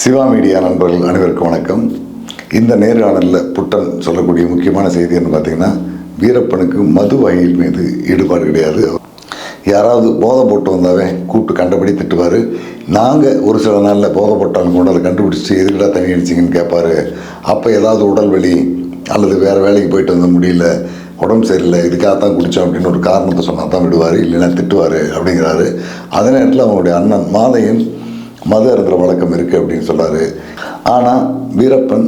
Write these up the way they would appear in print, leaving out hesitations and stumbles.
Siva media நண்பர்கள் அனைவருக்கும் வணக்கம். இந்த நேர்காணலில் புட்டன் சொல்லக்கூடிய முக்கியமான செய்தி என்ன பார்த்தீங்கன்னா, வீரப்பனுக்கு மது வகையில் மீது ஈடுபாடு கிடையாது. யாராவது போதை போட்டு வந்தாவே கூப்பிட்டு கண்டபடி திட்டுவார். நாங்கள் ஒரு சில நாளில் போதை போட்டாலும் கொண்டு அதை கண்டுபிடிச்சி எதுக்கிட்ட தண்ணி அடிச்சிங்கன்னு கேட்பார். அப்போ ஏதாவது உடல் வலி அல்லது வேறு வேலைக்கு போயிட்டு வந்த முடியல, உடம்பு சரியில்லை, இதுக்காகத்தான் குடித்தோம் அப்படின்னு ஒரு காரணத்தை சொன்னால் தான் விடுவார், இல்லைன்னா திட்டுவார் அப்படிங்கிறாரு. அதே நேரத்தில் அவங்களுடைய அண்ணன் மாதையன் மது அருந்துற வழக்கம் இருக்குது அப்படின்னு சொல்கிறாரு. ஆனால் வீரப்பன்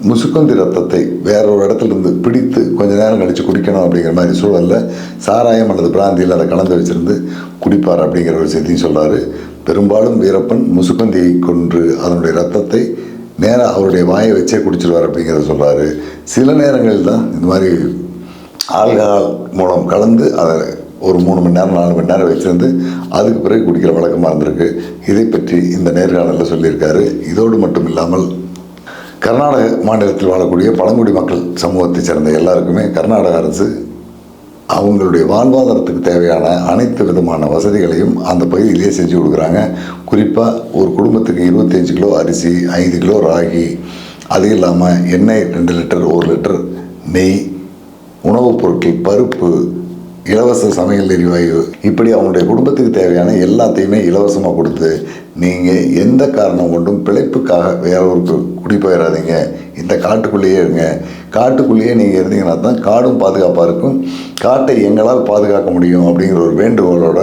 முசுக்கந்தி ரத்தத்தை வேற ஒரு இடத்துலேருந்து பிடித்து கொஞ்சம் நேரம் கழித்து குடிக்கணும் அப்படிங்கிற மாதிரி சூழலில் சாராயம் அல்லது பிராந்தியில் அதை கலந்து வச்சுருந்து குடிப்பார் அப்படிங்கிற ஒரு செய்தியும் சொல்கிறார். பெரும்பாலும் வீரப்பன் முசுக்கந்தியை கொன்று அதனுடைய ரத்தத்தை நேராக அவருடைய வாயை வச்சே குடிச்சிருவார் அப்படிங்கிறத சொல்கிறாரு. சில நேரங்களில் தான் இந்த மாதிரி ஆல்கஹால் மூலம் கலந்து அதை ஒரு 3 மணி நேரம் 4 மணி நேரம் வச்சுருந்து அதுக்கு பிறகு குடிக்கிற வழக்கமாக இருந்திருக்கு. இதை பற்றி இந்த நேர்காணலில் சொல்லியிருக்காரு. இதோடு மட்டும் இல்லாமல் கர்நாடக மாநிலத்தில் வாழக்கூடிய பழங்குடி மக்கள் சமூகத்தை சேர்ந்த எல்லாருக்குமே கர்நாடக அரசு அவங்களுடைய வாழ்வாதாரத்துக்கு தேவையான அனைத்து விதமான வசதிகளையும் அந்த பகுதியிலேயே செஞ்சு கொடுக்குறாங்க. குறிப்பாக ஒரு குடும்பத்துக்கு 25 கிலோ அரிசி, 5 கிலோ ராகி, அது இல்லாமல் எண்ணெய் 2 லிட்டர், 1 லிட்டர் நெய், உணவுப் பொருட்கள், பருப்பு, இலவச சமையல் எரிவாயு, இப்படி அவங்களுடைய குடும்பத்துக்கு தேவையான எல்லாத்தையுமே இலவசமாக கொடுத்து, நீங்கள் எந்த காரணம் கொண்டும் பிழைப்புக்காக வேற ஒரு குடி போயிடாதீங்க, இந்த காட்டுக்குள்ளேயே இருங்க, காட்டுக்குள்ளேயே நீங்கள் இருந்தீங்கன்னா தான் காடும் பாதுகாப்பாக இருக்கும், காட்டை எங்களால் பாதுகாக்க முடியும் அப்படிங்கிற ஒரு வேண்டுகோளோட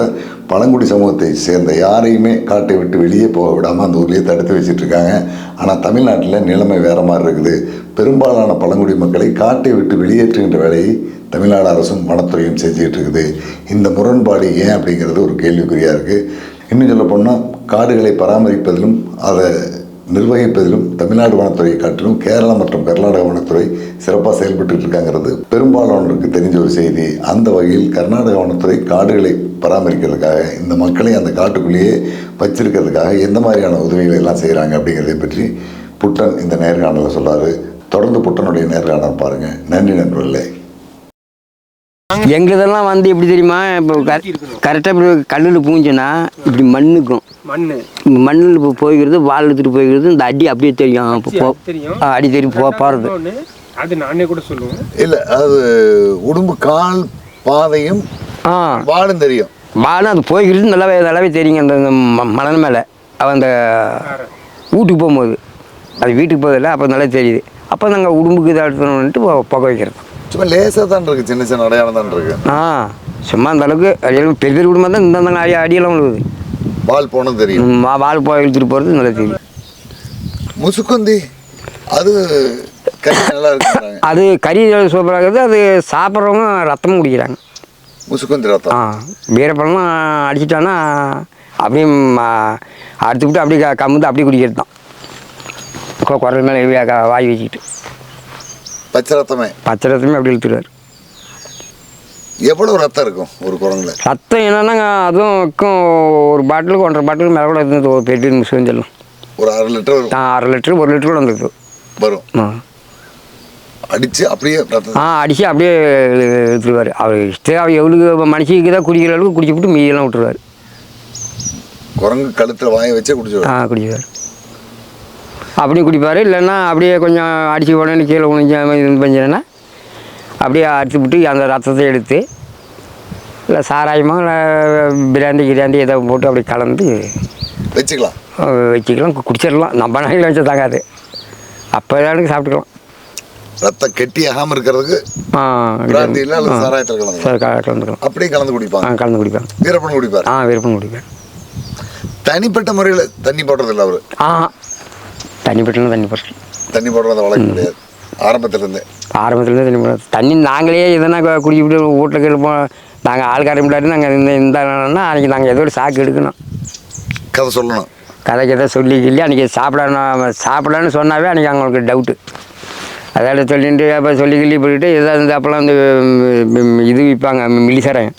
பழங்குடி சமூகத்தை சேர்ந்த யாரையுமே காட்டை விட்டு வெளியே போக விடாமல் அந்த ஊர்லேயே தடுத்து வச்சிட்ருக்காங்க. ஆனால் தமிழ்நாட்டில் நிலைமை வேறு மாதிரி இருக்குது. பெரும்பாலான பழங்குடி மக்களை காட்டை விட்டு வெளியேற்றுகின்ற வேலையை தமிழ்நாடு அரசும் வனத்துறையும் செஞ்சுக்கிட்டு இருக்குது. இந்த முரண்பாடு ஏன் அப்படிங்கிறது ஒரு கேள்விக்குறியாக இருக்குது. இன்னும் சொல்ல போனால் காடுகளை பராமரிப்பதிலும் அதை நிர்வகிப்பதிலும் தமிழ்நாடு வனத்துறையை காட்டிலும் கேரளா மற்றும் கர்நாடக வனத்துறை சிறப்பாக செயல்பட்டு இருக்காங்கிறது பெரும்பாலானோருக்கு தெரிஞ்ச ஒரு செய்தி. அந்த வகையில் கர்நாடக வனத்துறை காடுகளை பராமரிக்கிறதுக்காக இந்த மக்களை அந்த காட்டுக்குள்ளேயே வச்சிருக்கிறதுக்காக எந்த மாதிரியான உதவிகளை எல்லாம் செய்கிறாங்க அப்படிங்கிறதை பற்றி புட்டன் இந்த நேர்காணலில் சொல்கிறாரு. தொடர்ந்து புட்டனுடைய நேர்காணல் பாருங்கள். நன்றி நண்பர்களே. எங்களுதெல்லாம் வந்து எப்படி தெரியுமா, இப்போ கரெக்டாக இப்படி கல்லில் பூஞ்சுன்னா இப்படி மண்ணுக்கும் மண்ணில் இப்போ போய்கிறது, வால் எடுத்துகிட்டு போய்கிறது, இந்த அடி அப்படியே தெரியும், அடி தெரியும் போகிறது. அது நானே கூட சொல்லுவேன். இல்லை, அது உடம்பு கால் பாதையும் வாலும் தெரியும். வாலும் அது போய்கிறது நல்லாவே தெரியுங்க. அந்த மணல் மேலே அவன் அந்த வீட்டுக்கு போகும்போது, அது வீட்டுக்கு போதில்லை, அப்போ நல்லா தெரியுது. அப்போ நாங்கள் உடம்புக்கு இதை எடுத்துட்டு புகை வைக்கிறது. சும்மா லேசாக தான் இருக்குது, சின்ன சின்ன அடையாளம் தான் இருக்குது. சும்மா அந்த அளவுக்கு பெரிய பெரிய குடும்பம் தான் இந்த அடியெல்லாம் விழுவுது. வால் போனது தெரியும், வால் போய் இழுத்துட்டு போகிறது நல்லா தெரியும். முசுக்கந்தி அது கறி நல்லா இருக்குறாங்க. அது கறி சூப்பராக இருக்குது. அது சாப்பிட்றவங்க ரத்தமும் குடிக்கிறாங்க. முசுக்கந்தி ரத்தம் வீரப்பழம் அடிச்சிட்டான்னா அப்படியே அறுத்துக்கிட்டு அப்படியே கமுந்து அப்படியே குடிக்கிறது தான். குரல் மேலே வாய் வச்சுக்கிட்டு பச்சை ரத்தமே அப்படி இழுத்துருவார். எவ்வளோ ரத்தம் இருக்கும் ஒரு குரங்குல? ரத்தம் என்னன்னாங்க, அதுவும் ஒரு பாட்டிலுக்கு 1.5 பாட்டிலுக்கு மேலே கூட இருந்தது. ஒரு பெரிய மிஷின்லாம் ஒரு 1/2 லிட்டர் வரும். 1/2 லிட்டரு 1 லிட்டர் கூட வந்துருக்கு வரும். அடித்து அப்படியே அடித்து அப்படியே எடுத்துருவார். அவர் இஷ்டம், அவர் எவ்வளோ மனுஷிக்கு தான் குடிக்கிற அளவுக்கு குடிச்சுவிட்டு மீதெல்லாம் விட்டுருவார். குரங்கு கழுத்தில் வாயை வச்சே குடிச்சுவார். குடிச்சுவார். அப்படியும் குடிப்பார். இல்லைன்னா அப்படியே கொஞ்சம் அடித்து உடனே கீழே இது பண்ணினா அப்படியே அடித்து விட்டு அந்த ரத்தத்தை எடுத்து இல்லை சாராயமோ இல்லை பிராந்தி எதை போட்டு அப்படி கலந்து வச்சுக்கலாம், குடிச்சிடலாம். நம்ம நாளைக்கு வச்சா தாங்காது, அப்போ எனக்கு சாப்பிட்டுக்கலாம். ரத்தம் கெட்டி ஆகாமல் இருக்கிறதுக்கு கலந்துக்கலாம். அப்படியே கலந்து குடிப்பாங்க. வீரப்பன் குடிப்பார். தனிப்பட்ட முறையில் தண்ணி போடுறது இல்லை அவர். தண்ணி போடுறது தண்ணி போடுறது வழக்கம் கிடையாது. ஆரம்பத்துலேருந்தே தண்ணி போடுறது. தண்ணி நாங்களே எதனா குடிக்கிட்டு வீட்டில் இருப்போம். நாங்கள் ஆள்கார முன்னாடி நாங்கள் இந்த அன்றைக்கி நாங்கள் ஏதோ ஒரு சாக்கு எடுக்கணும், கதை சொல்லணும், கதைக்கு எதாவது சொல்லி அன்றைக்கி சாப்பிடலான்னு சொன்னாவே அன்றைக்கி அவங்களுக்கு டவுட்டு. அதாவது சொல்லிட்டு அப்போ சொல்லி போயிட்டு ஏதாவது அப்போல்லாம் அந்த இது விற்பாங்க மில்லிசரம்,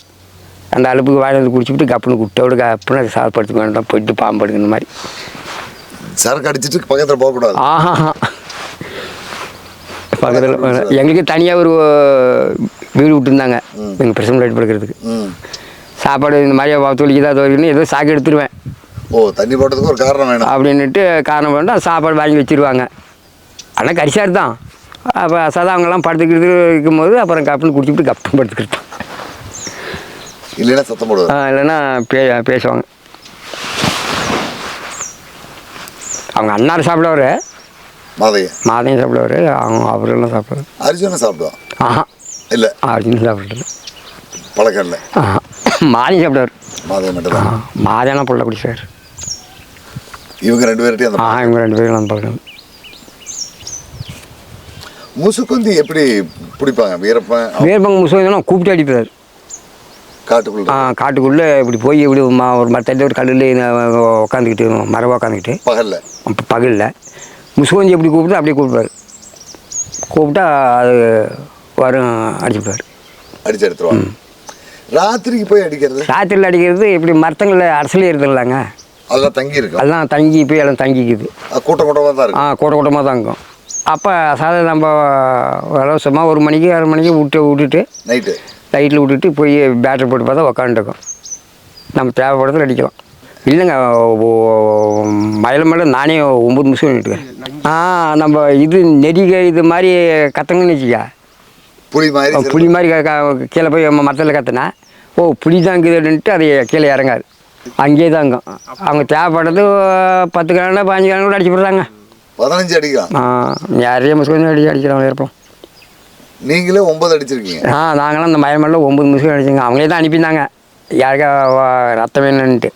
அந்த அலுப்புக்கு வாங்கி வந்து குடிச்சுட்டு கப்புன்னு குட்டோடு கப்புன்னு சாப்பிட்றதுக்கு வேண்டாம், போயிட்டு பாம்பு எடுக்கிற மாதிரி சரக்கு அடிச்சுட்டு பக்கத்தில் போகக்கூடாது. பக்கத்தில் எங்களுக்கு தனியாக ஒரு வீடு விட்டுருந்தாங்க எங்கள் பிரசன்ட் லைட் படுக்கிறதுக்கு. சாப்பாடு இந்த மாதிரி துளிக்குதா துவைக்கணும் ஏதோ சாக்கு எடுத்துருவேன். ஓ, தண்ணி போட்டதுக்கு ஒரு காரணம் வேணும் அப்படின்ட்டு காரணம் பண்ணிட்டு சாப்பாடு வாங்கி வச்சுருவாங்க. ஆனால் கரிசார் தான். அப்போ சதா அவங்கெல்லாம் படுத்துக்கிட்டு இருக்கும்போது அப்புறம் கப்புன்னு குடிச்சிட்டு கப்புன்னு படுத்துக்கிட்டோம். இல்லைன்னா சத்தம் போடுவாங்க. இல்லைன்னா பேசுவாங்க. அவங்க அண்ணார் சாப்பிடுவார், மாதையும் சாப்பிடுவார், அவரெல்லாம் சாப்பிடுவார். அர்ஜுனன் சாப்பிடுவான். ஆஹா இல்லை, அர்ஜுனன் சாப்பிட்றது பழக்கம் இல்லை. மாதையும் சாப்பிடுவார். மாதையை மட்டும் தான். மாதையெல்லாம் புள்ள குடிச்சார். இவங்க 2 பேர்கிட்டையும் அந்த இவங்க 2 பேரும் அந்த பழக்கம். முசுக்குந்தி எப்படி பிடிப்பாங்க? வீரப்பங்க முசுக்குந்தினா கூப்பிட்டு அடிப்பார். காட்டுக்குள்ளே இப்படி போய் இப்படி ஒரு மரத்தடி ஒரு கல்லில் உட்காந்துக்கிட்டு மரவாக உட்காந்துக்கிட்டு பகலில் முசுக்குந்தி எப்படி கூப்பிட்டு அப்படியே கூப்பிடுவார். கூப்பிட்டா அது வரும், அடிச்சுப்பார். அடிச்சு எடுத்துருவாங்க. ராத்திரிக்கு போய் அடிக்கிறது? ராத்திரியில் அடிக்கிறது இப்படி மரத்தங்களில் அரசலே இருக்குதுல்லாங்க, அதெல்லாம் தங்கி இருக்கு. அதெல்லாம் தங்கி போய் எல்லாம் தங்கிக்குது. கூட்டம் கூட்டமாக தான் இருக்கும். கூட்டமாக தான் இருக்கும். அப்போ சாதாரண நம்ம இலவசமாக 1 மணிக்கு 2 மணிக்கு விட்டுட்டு லைட்டில் விட்டுட்டு போய் பேட்டரி போட்டு பார்த்தா உக்காந்துருக்கோம். நம்ம தேவைப்படுறதுல அடிக்கலாம். இல்லைங்க, மயில நானே 9 நிமிஷம் நின்றுட்டுக்கேன். நம்ம இது நெறிகை இது மாதிரி கற்றுங்கன்னு வச்சுக்கா, புளி மாதிரி கீழே போய் மரத்தில் கற்றுனா புளி தான் இருக்குதுன்ட்டு அது கீழே இறங்காது, அங்கேயே தான் இருக்கும். அவங்க தேவைப்படுறது 10 கிராம் 15 கிராம் கூட அடிச்சு போடுறாங்க. 15 அடிக்கலாம். நிறைய முஸ்கொஞ்சம் அடிக்கிறவங்க இருப்போம். நீங்களே 9 அடிச்சிருக்கீங்க? நாங்களாம் அந்த மயமெல்லாம் 9 முஸ்கொஞ்சம் அடிச்சிங்க. அவங்களே தான் அனுப்பியிருந்தாங்க யாருக்கா ரத்தம் வேணுன்ட்டு.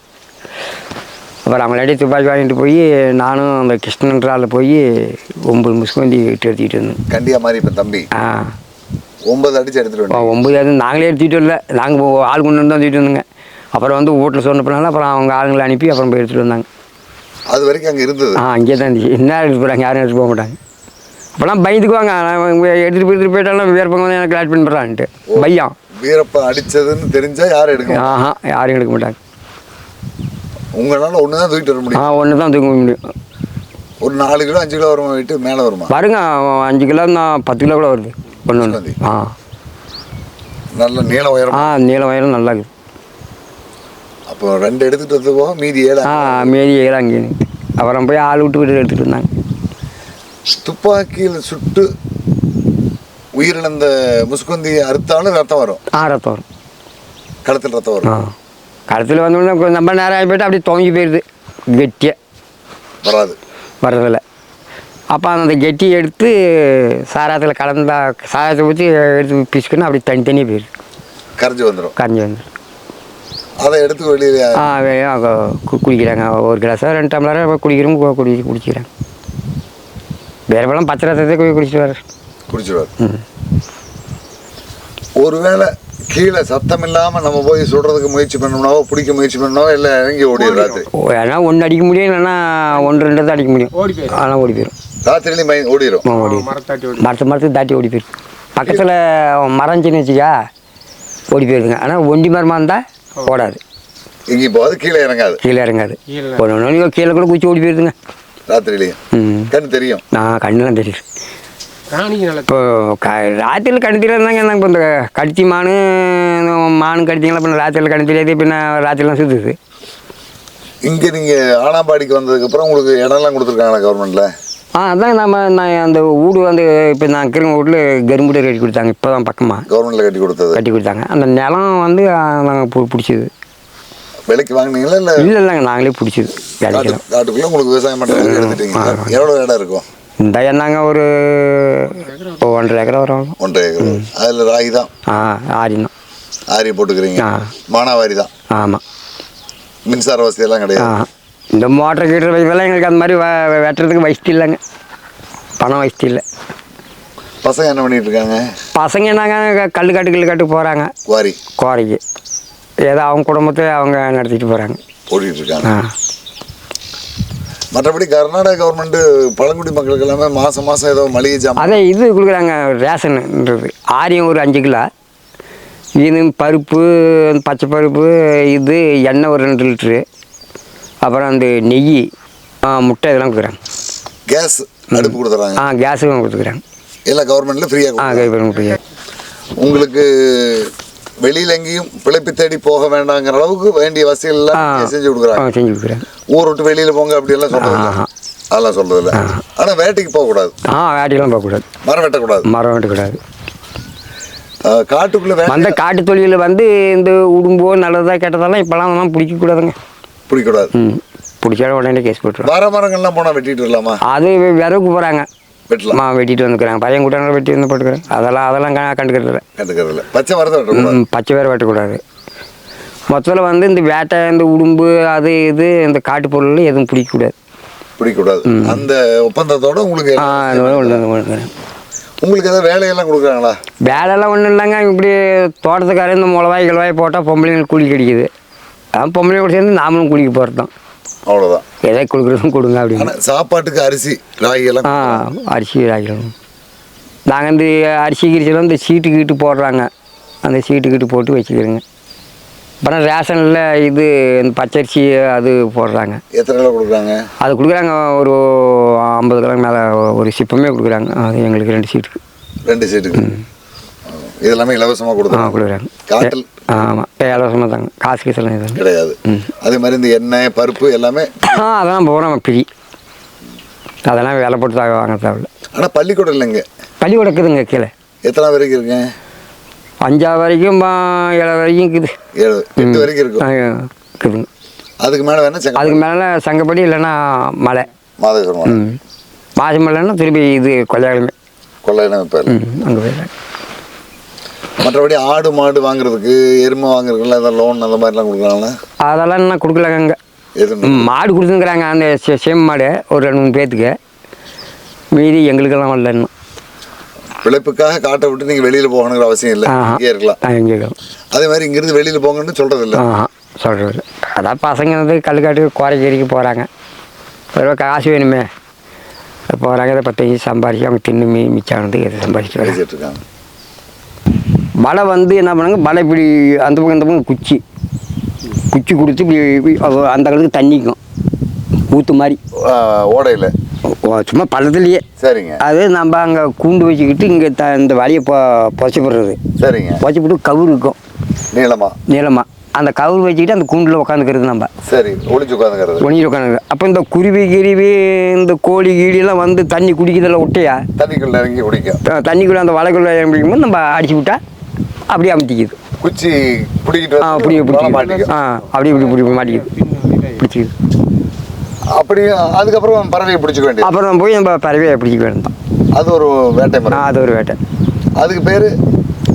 அப்புறம் அவங்களே துப்பாக்கி வாங்கிட்டு போய் நானும் அந்த கிருஷ்ணன்றால் போய் 9 முஸ்கொந்தி எடுத்துக்கிட்டு இருந்தோம். கண்டியா மாதிரி இப்போ தம்பி 9 அடிச்சு எடுத்துகிட்டு வந்தோம். 9 நாங்களே எடுத்துக்கிட்டு வரல, நாங்கள் ஆள் கொண்டு வந்து தூக்கிட்டு வந்தோங்க. அப்புறம் வீட்டில் சொன்னப்பனால அப்புறம் அவங்க ஆளுங்களை அனுப்பி அப்புறம் போய் எடுத்துகிட்டு வந்தாங்க. அது வரைக்கும் அங்கே இருந்தது? அங்கே தான் இருந்துச்சு. என்ன எடுத்து போகிறாங்க, யாரும் எடுத்து போக மாட்டாங்க. அப்போலாம் பயந்துக்குவாங்க, எடுத்துகிட்டு போயிட்டாலும் வீரப்பங்க வந்து எனக்கு ஆட் பண்ணிடுறான்ட்டு பையன். வீரப்பன் அடித்ததுன்னு தெரிஞ்சால் யாரும் எடுக்க? யாரும் எடுக்க மாட்டாங்க. உங்களால் ஒன்று தான் தூக்கிட்டு வர முடியும்? ஒன்று தான் தூக்க முடியும். ஒரு 4 கிலோ 5 கிலோ வருமா? வெயிட்டு மேலே வருமா? பாருங்க, 5 கிலோ தான் 10 கிலோ கூட வருது ஒன்று. நல்ல நீள உயரம்? நீள உயரம் நல்லா இருக்குது. அப்போ 2 எடுத்துகிட்டு வந்து போக மீதி 7? மீதி 7 அங்கே. அப்புறம் போய் ஆள் விட்டு விட்டு எடுத்துகிட்டு இருந்தாங்க. துப்பாக்கியில் சுட்டு உயிரிழந்த முஸ்கொந்தி அறுத்தாலும் ரத்தம் வரும்? ரத்தம் வரும். கழுத்தில் ரத்தம் வரும்? கழுத்தில் வந்து நம்ம நேரம் ஆகி போய்ட்டு அப்படியே தொங்கி போயிடுது, கெட்டியாக வர்றதில்ல. அப்போ அந்த கெட்டி எடுத்து சாராயத்தில் கலந்தா சாராயத்தை ஊற்றி எடுத்து பிசுக்குன்னு அப்படி தனித்தனியாக போயிடுது, கரைஞ்சி வந்துடும். அதை எடுத்து வெளியில் குடிக்கிறாங்க. 1 கிளாஸோ 2 டம்ளரோ குடிக்கிறவங்க குடிக்கிறாங்க. வேறு பழம் பச்சை ரத்தத்தை குடிச்சிடுவார். ஒருவேளை கீழே சத்தம் இல்லாமல் நம்ம போய் சுடுறதுக்கு முயற்சி பண்ணோம்னாவோ பிடிக்க முயற்சி பண்ணோம், இல்லை இறங்கி ஓடிடுறாரு. ஏன்னா 1 அடிக்க முடியும், இல்லைன்னா 1 2 தான் அடிக்க முடியும். ஆனால் ஓடி போயிடும். ராத்திரிலையும் ஓடிடும். மரத்தை தாட்டி ஓடி போயிடும். பக்கத்தில் மரஞ்சின்னு வச்சுக்கா ஓடி போயிடுதுங்க. ஆனால் ஒண்டி மரமாக இருந்தால் ஓடாது, எங்கேயும் போகாது, கீழே இறங்காது. ஒன்று கீழே கூட குச்சி ஓடி போயிடுதுங்க ராத்திரிலையும். கண்ணு தெரியும்? கண்ணுலாம் தெரியுது. இப்போ ராத்திரியில் கண்ணு தெரியாதுதாங்க. இப்போ இந்த கடிச்சி மானு கடிச்சிங்களா, இப்போ ராத்திரியில் கண்ணு தெரியாது. இப்போ ராத்திரிலாம் சுற்றுது. இங்கே நீங்கள் ஆனாம்பாடிக்கு வந்ததுக்கப்புறம் உங்களுக்கு இடம்லாம் கொடுத்துருக்காங்களா கவர்மெண்ட்டில்? அதான் நான் அந்த வீடு வந்து இப்போ நான் இருக்கிற வீட்டில் கரும்புடை கட்டி கொடுத்தாங்க. இப்போ தான் பக்கமாக கவர்மெண்ட்டில் கட்டி கொடுத்தாங்க. அந்த நிலம் வந்து நாங்கள் பிடிச்சது. விலைக்கு வாங்கினீங்களா? இல்லைங்க, நாங்களே பிடிச்சது. காட்டுக்குள்ளே உங்களுக்கு விவசாயம் பண்ணுறது எடுத்துட்டீங்க. எவ்வளோ இடம் இருக்கும்? இந்த என்னங்க ஒரு 1.5 ஏக்கர் வரும். 1.5 ஏக்கர். அதில் ராகி தான்? ஆரி தான். ஆரி போட்டுக்கிறீங்க? மானாவாரி தான்? ஆமாம். மின்சார வசதியெல்லாம் கிடையாது? இந்த மோட்டர் கீட்டர் வைப்பெல்லாம் எங்களுக்கு அந்த மாதிரி வெட்டுறதுக்கு வசதி இல்லைங்க, பணம் வசதி இல்லை. பசங்க என்ன பண்ணிட்டு இருக்காங்க? பசங்க என்னங்க கல்லுக்காட்டு போகிறாங்க, குவாரிக்கு. ஏதோ அவங்க குடும்பத்தை அவங்க நடத்திட்டு போகிறாங்க, ஓடிட்டு இருக்காங்க. மற்றபடி கர்நாடக கவர்மெண்ட்டு பழங்குடி மக்களுக்கு எல்லாமே மாதம் ஏதோ மளிகை ஜாமான் அதே இது கொடுக்குறாங்க, ரேஷன்ன்றது. ஆரியம் ஒரு 5 கிலோ, இது பருப்பு, பச்சை பருப்பு, இது எண்ணெய் ஒரு 2 லிட்ரு, அப்புறம் அந்த நெய், முட்டை இதெல்லாம் கொடுக்குறாங்க. கேஸ் அடுப்பு கொடுத்துறாங்க? கேஸும் கொடுத்துக்குறாங்க. எல்லாம் கவர்மெண்ட்டில் ஃப்ரீயாக? கவர்மெண்ட் ஃப்ரீயாக. உங்களுக்கு வெளியில எங்கேயும் பிழைப்பு தேடி போக வேண்டாங்கிற அளவுக்கு வேண்டிய வசதிகள் எல்லாம் நீங்க செஞ்சு கொடுக்குறாங்க. செஞ்சு கொடுக்குறேன். ஊர் விட்டு வெளியில போங்க அப்படி எல்லாம் சொல்றது இல்ல. அதெல்லாம் சொல்றது இல்லை. ஆனா வேட்டைக்கு போகக்கூடாது. வேட்டைக்கெல்லாம் போகக்கூடாது. மரம் வெட்டக்கூடாது. மரம் வெட்டக்கூடாது. காட்டுக்குள்ள அந்த காட்டு தொழிலில் வந்து இந்த உடும்போ நல்லதா கெட்டதெல்லாம் இப்போலாம் அதெல்லாம் பிடிக்கக்கூடாதுங்க. பிடிக்கக்கூடாது. பிடிச்சாட உடனே கேஸ் போட்டுருவோம். வர மரங்கள்லாம் போனால் வெட்டிட்டு இருக்கலாமா? அது விறகு போகிறாங்க, வெட்டலாம். வெட்டிட்டு வந்துக்கிறாங்க. பையன் கூட்டாங்க வெட்டி வந்து போட்டுக்கிறேன். அதெல்லாம் கண்டுக்கிறது இல்லை. பச்சை மரத்தை வெட்டக்கூடாது. பச்சை வேறு வெட்டக்கூடாது. மொத்தத்தில் வந்து இந்த வேட்டை, இந்த உடும்பு, அது இது இந்த காட்டு பொருள் எதுவும் பிடிக்கக்கூடாது. அந்த ஒப்பந்தத்தோட உங்களுக்கு உங்களுக்கு ஏதாவது வேலையெல்லாம் கொடுக்குறாங்களா? வேலையெல்லாம் ஒன்றும் இல்லைங்க. இப்படி தோட்டத்துக்காரன் இந்த மிளவாய் போட்டால் பொம்பளைங்களுக்கு கூலி கிடைக்குது. அதான் பொம்பளைங்க கூட சேர்ந்து நாமளும் கூலிக்கு போகிறது தான். அவ்வளோதான். எதை கொடுக்குறதும் கொடுங்க அப்படின்னு. சாப்பாட்டுக்கு அரிசி ராகி எல்லாம்? அரிசி ராகிலாம் நாங்கள் இந்த அரிசி கிரிசிலாம் இந்த சீட்டுக்கிட்டு போடுறாங்க. அந்த சீட்டுக்கிட்டு போட்டு வச்சுக்கிறோங்க. அப்புறம் ரேஷனில் இது இந்த பச்சரிசி அது போடுறாங்க. எத்தனை கிலோ கொடுக்குறாங்க? அது கொடுக்குறாங்க ஒரு 50 கிலோ மேலே ஒரு சிப்பமே கொடுக்குறாங்க. அது எங்களுக்கு 2 சீட்டுக்கு. 2 சீட்டுக்கு இதெல்லாமே இலவசமாக கொடுக்குறாங்க. காட்டில் ஆமாம், இலவசமாக தாங்க. காசு கீசெல்லாம் எதுவும் கிடையாது. அதே மாதிரி இந்த எண்ணெய் பருப்பு எல்லாமே அதெல்லாம் போகிறோம் ஃப்ரீ. அதெல்லாம் வேலை போட்டு தான் வாங்க தேவையில்ல. ஆனால் பள்ளிக்கூடம் இல்லைங்க? பள்ளிக்கூடம் இருக்குதுங்க. கீழே எத்தனை வரைக்கும் இருக்குங்க? 5 வரைக்கும் 7 வரைக்கும் இருக்குது. 8 வரைக்கும் இருக்குதுங்க. அதுக்கு மேலே வேணா அதுக்கு மேலே சங்கப்படி இல்லைன்னா மலை மாதேஸ்வரம் மாசி மலைன்னா திருப்பி இது கொள்ளையாளமே பேர் அங்கே போயிடலாம். மற்றபடி ஆடு மாடு வாங்குறதுக்கு, எருமை வாங்குறதுக்குலாம் ஏதாவது லோன் அந்த மாதிரிலாம் கொடுக்குறாங்களா? அதெல்லாம் இன்னும் கொடுக்கலாங்க. அங்கே மாடு கொடுத்துருக்குறாங்க. அந்த சேம் மாடு ஒரு 2-3 பேர்த்துக்கு. மீதி எங்களுக்கெல்லாம் வரல இன்னும். பிழைப்புக்காக காட்டை விட்டு நீங்கள் வெளியில் போகணுங்கிற அவசியம் இல்லை. இங்கே இருக்கலாம். எங்கே இருக்கலாம். அதே மாதிரி இங்கேருந்து வெளியில் போங்கன்னு சொல்கிறது இல்லை. சொல்கிறது இல்லை. அதான் பசங்க வந்து கல்லுக்காட்டு கோரைக்கேரிக்கு போகிறாங்க. ஒரு காசு வேணுமே போகிறாங்க. இதை 10 சம்பாதிச்சு அவங்க தின்னு மிச்சானதுக்கு எதை சம்பாதிச்சு வச்சுட்ருக்காங்க. மழை வந்து என்ன பண்ணாங்க, மழை இப்படி அந்த பக்கம் இந்த பக்கம் குச்சி கொடுத்து இப்படி அந்த அளவுக்கு தண்ணிக்கும் ஊற்று மாதிரி ஓடையில் சும்மா பள்ளத்துலேயே. சரிங்க. அது நம்ம அங்கே கூண்டு வச்சுக்கிட்டு இங்கே இந்த வழியை புதைச்சி போடுறது. சரிங்க. புதைச்சி போட்டு கவுரு இருக்கும் நீளமாக. அந்த கவுரு வச்சுக்கிட்டு அந்த கூண்டில் உட்காந்துக்கிறது நம்ம. சரி. ஒளிஞ்சு உட்காந்துக்கிறது. அப்போ இந்த குருவி கிருவி இந்த கோழி கீழியெல்லாம் வந்து தண்ணி குடிக்கிறதில்ல ஒட்டையா தண்ணிக்குள்ளே இறங்கி குடிக்கும். தண்ணிக்குள்ளே அந்த வலைக்குள்ளே இறங்கிக்கும்போது நம்ம அடிச்சு விட்டா அப்படியே அமுத்திக்குது. குச்சி பிடிக்கிட்டு அப்படியே இப்படி மாட்டிக்குது பிடிச்சிக்குது. அப்படியே அதுக்கப்புறம் பறவையை பிடிச்சிக்க வேண்டியது. அப்புறம் போய் நம்ம பறவையை பிடிச்சிக்க வேண்டாம். அது ஒரு வேட்டை முறை. அது ஒரு வேட்டை. அதுக்கு பேர்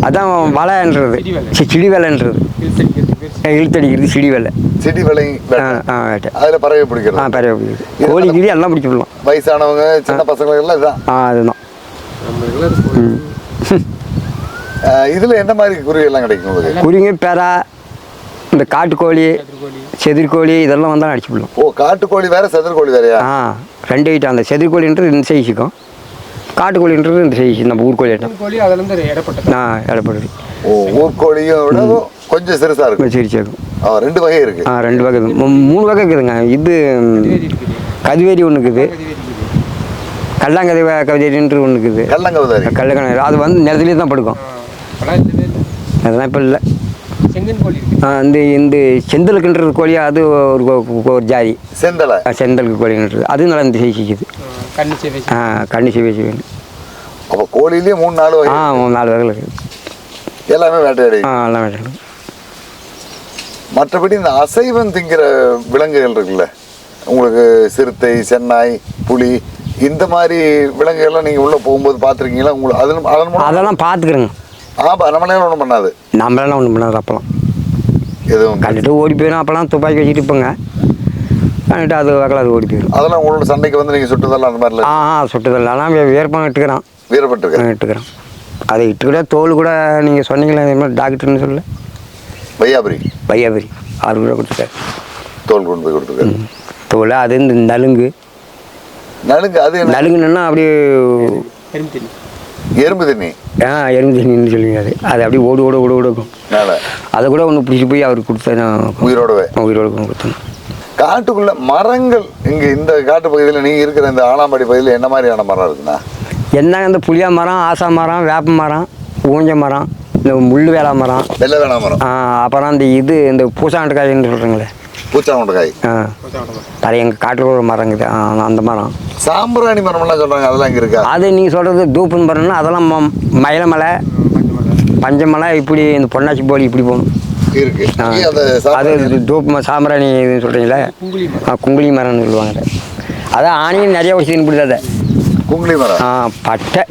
அதான் வலைன்றது, சிடி வேலைன்றது. இழுத்தடிக்கிறது சிடி வேலை. சிடி வேலை வேட்டை. அதில் பறவை பிடிக்கிறது. பறவை பிடிக்கிறது. கோழி கிளி எல்லாம் பிடிச்சி விடலாம். வயசானவங்க சின்ன பசங்களுக்கு எல்லாம் இதுதான். அதுதான். இதில் என்ன மாதிரி குருவி எல்லாம் கிடைக்கும் உங்களுக்கு? குருவிங்க, பெறா, இந்த காட்டுக்கோழி, செதிர்கோழி இதெல்லாம் வந்தால் அடிச்சு விடலாம். காட்டுக்கோழி வேற, செதிர்கோழி வேறையா? 2 ஐட்டம். அந்த செதிர்கோழின்றது இந்த சைஸுக்கும், காட்டுக்கோழின்றது இந்த சைஸ். நம்ம ஊர்கோழி ஐட்டம் இடப்படுது. ஊர்கோழியும் விட கொஞ்சம் சிறுசாக இருக்கும். சிரிச்சா இருக்கும். 2 வகை இருக்கு. 2 வகை, 3 வகை இருக்குதுங்க. இது கதிவேரி ஒன்று இருக்குது, கல்லாங்கதிவேரின்ற ஒன்று இருக்குது. கல்லங்கதிவேரி அது வந்து நிலத்துலேயே தான் படுக்கும். அதெல்லாம் இப்போ இல்லை. இந்த செந்தலுக்குன்றது கோழி, அது ஒரு ஜாதி. செந்தலுக்கு கோழின்றது அது நல்லா இந்த சைஸுக்குது. கண்ணி சிவச்சு வேணும். அப்போ கோழிலேயே 3-4 வகை. 4 வகைகள் இருக்குது. எல்லாமே வேட்டையாடி. எல்லாம் வேட்டையாடும். மற்றபடி இந்த அசைவம் திங்கிற விலங்குகள் இருக்குல்ல, உங்களுக்கு சிறுத்தை, சென்னாய், புலி, இந்த மாதிரி விலங்குகள்லாம் நீங்கள் உள்ளே போகும்போது பார்த்துருக்கீங்களா? உங்களுக்கு அதெல்லாம் பார்த்துக்கிறேங்க. நம்மளால ஒன்றும் பண்ணாது. நம்மளால ஒன்றும் பண்ணாது. அப்போலாம் எதுவும் கண்டுட்டு ஓடி போயிடும். அப்போலாம் துப்பாக்கி வச்சுட்டு இருப்போங்க. கண்டுட்டு அது வகையில் அது ஓடி போயிடும். அதெல்லாம் உங்களோட சண்டைக்கு வந்து நீங்கள் சுட்டுதெல்லாம் அந்த மாதிரிலாம்? சுட்டுதல். ஆனால் வீரப்பம் இட்டுக்கிறோம். அதை இட்டுக்கிட்ட தோல் கூட நீங்கள் சொன்னீங்களா இதே மாதிரி டாக்டர்னு சொல்ல, வையாபுரி 6 ரூபா கொடுத்துருக்காரு. தோல் கொண்டு போய் கொடுத்துருக்காரு. தோல் அது இந்த நலுங்கு அது நலுங்குன்னா அப்படியே எறும்பு தண்ணி. எறும்பு தண்ணின்னு சொல்லுவீங்க. அது அப்படியே ஓடு இருக்கும். அதை கூட ஒன்று பிடிச்சி போய் அவருக்கு கொடுத்தேன். உயிரோடு கொடுத்தேன். காட்டுக்குள்ள மரங்கள் இங்கே இந்த காட்டு பகுதியில் நீங்கள் இருக்கிற இந்த ஆலாம்பாடி பகுதியில் என்ன மாதிரியான மரம் இருக்குண்ணா? என்ன இந்த புளியா மரம், ஆசா மரம், வேப்ப மரம், ஊஞ்ச மரம், இந்த முள் வேளா மரம், வெள்ளை வேணாமரம், அப்புறம் இந்த பூசாண்டக்காயின்னு சொல்கிறீங்களே, பூச்சாமட்டக்காய், அது எங்கள் காட்டில் ஒரு மரம் இருக்குது. அந்த மரம். சாம்பிராணி மரம்லாம் சொல்கிறாங்க, அதெல்லாம் இங்கே இருக்கா? அது நீங்கள் சொல்கிறது தூப்புன்னு மரம்னா அதெல்லாம் மயிலமலை, பஞ்சமலை, இப்படி இந்த பொன்னாச்சி போலி இப்படி போகணும். இருக்கு. அது தூப்பு சாம்பிராணி இதுன்னு சொல்கிறீங்களே, குங்குளி மரம்னு சொல்லுவாங்க. அதான் ஆணையும் நிறைய வச்சு பிடிக்காத குங்குளி மரம். பட்டை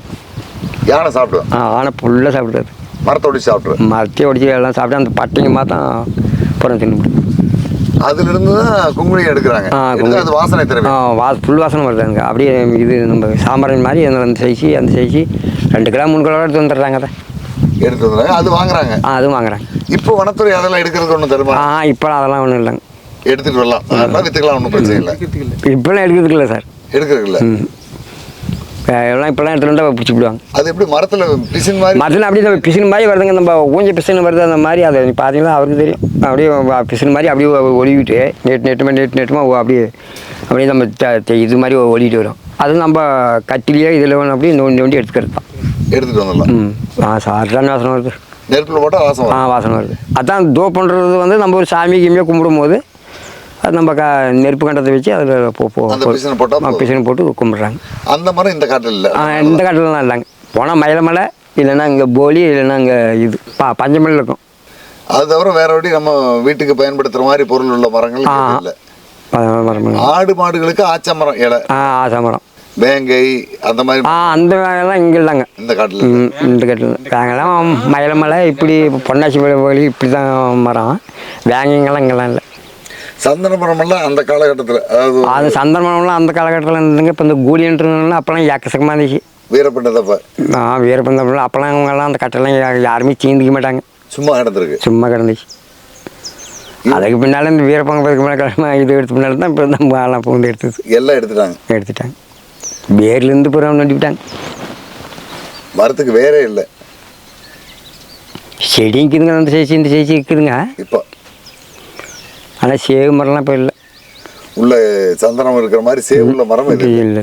யானை சாப்பிடுவேன். ஆனை ஃபுல்லாக சாப்பிடுறது. மரத்தை ஒடிச்சு சாப்பிடுவேன். மரத்தையே ஒடிச்சு எல்லாம் சாப்பிட்டு அந்த பட்டைங்க மாத்தான் புறம் தின்னு. அதுலேருந்து தான் குங்குளி எடுக்கிறாங்க. அது வாசனை திறமை. ஃபுல் வாசனை வருதுங்க. அப்படியே இது நம்ம சாம்பிராணி மாதிரி அந்த சைஸு 2 கிலோ 3 கிலோ எடுத்து வந்துடுறாங்க. அதை எடுத்து வந்துடுறாங்க. அது வாங்குறாங்க. அதுவும் வாங்குறாங்க. இப்போ வனத்துறை அதெல்லாம் எடுக்கிறது ஒன்றும் தருமா? இப்போ அதெல்லாம் ஒன்றும் இல்லைங்க. எடுத்துகிட்டு வரலாம், அதெல்லாம் விற்றுக்கலாம், ஒன்றும் பிரச்சனை இல்லை. இப்போலாம் எடுக்கிறதுக்கு இல்லை சார். எடுக்கிறதுக்கு இல்லை. எல்லாம் இப்போலாம் எடுத்துகிட்டு வந்தால் பிடிச்சி விடுவாங்க. அது எப்படி மரத்தில் பிசின் மாதிரி? மரத்தில் அப்படியே நம்ம பிசின் மாதிரி வருதுங்க. நம்ம ஊஞ்ச பிசின் வருது அந்த மாதிரி. அதை பார்த்தீங்கன்னா அவருக்கு தெரியும். அப்படியே பிசின் மாதிரி அப்படியே ஒளிவிட்டு நெட்டுமா அப்படியே நம்ம இது மாதிரி ஒளிவிட்டு வரும். அது நம்ம கத்திலேயே இதில் வேணும் அப்படியே நோண்டி எடுத்துக்கிறது தான். எடுத்துகிட்டு வந்துடலாம். சாதாரண வாசனை வருது. நெருப்பில் போட்டால் வாசனை வருது. அதான் தோப்புன்றது நம்ம ஒரு சாமி கிமியாக கும்பிடும் போது அது நம்ம நெருப்பு கண்டத்தை வச்சு அதில் பிசினை போட்டு கும்பிட்றாங்க. அந்த மரம் இந்த காட்டில் இல்லை. இந்த காட்டிலலாம் இல்லைங்க. போனால் மயிலமலை, இல்லைன்னா இங்கே போலி, இல்லைன்னா இங்கே இது பஞ்சமலையில் இருக்கும். அது தவிர வேற எப்படி நம்ம வீட்டுக்கு பயன்படுத்துகிற மாதிரி பொருள் உள்ள மரங்கள் இல்லை. ஆடு மாடுகளுக்கு ஆச்சமரம் இலை, ஆச்சமரம், வேங்கை அந்த மாதிரி அந்த வேலைலாம் இங்கே இல்லைங்க. இந்த காட்டில் நாங்கள்லாம் மயிலமலை இப்படி பொன்னாச்சி வழி இப்படி தான் மரம். வேங்கைங்கெல்லாம் இங்கெல்லாம் இல்லை. சந்தன மரமெல்லாம் அந்த காலகட்டத்தில், அதாவது அது சந்தன மரம்லாம் அந்த காலகட்டத்தில் இருந்துங்க. இப்போ இந்த கூலின்ட்டுனா அப்போலாம் எக்கச்சக்கமாக இருந்துச்சு. வீரப்பண்டதப்ப வீரப்பந்தப்ப அப்போலாம் அவங்கெல்லாம் அந்த கட்டெல்லாம் யாருமே தீந்திக்க மாட்டாங்க. சும்மா கிடந்துச்சு. அதுக்கு பின்னால் இந்த வீரப்பங்க மேலே இது எடுத்து பின்னால் தான் இப்போ நம்ம ஆளாக பூந்து எல்லாம் எடுத்துட்டாங்க. வேர்லேருந்து புறம் நோண்டிவிட்டாங்க. மரத்துக்கு வேறே இல்லை. செடி இருக்குதுங்க, அந்த சைஸ் இந்த சைஸ் இருக்குதுங்க இப்போ. ஆனால் சேவு மரம்லாம் இப்போ இல்லை. உள்ள சந்தனம் இருக்கிற மாதிரி சேவுள்ள மரம் இல்லை.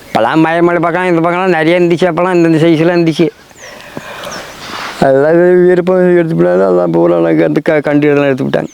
இப்போலாம் மலை பக்கம் இந்த பக்கம்லாம் நிறைய இருந்துச்சு. அப்போலாம் இந்த சைஸ்லாம் இருந்துச்சு. அதெல்லாம் விருப்பம் எடுத்து விடாது. அதெல்லாம் பூரா கண்டு இதெல்லாம் எடுத்து விட்டாங்க.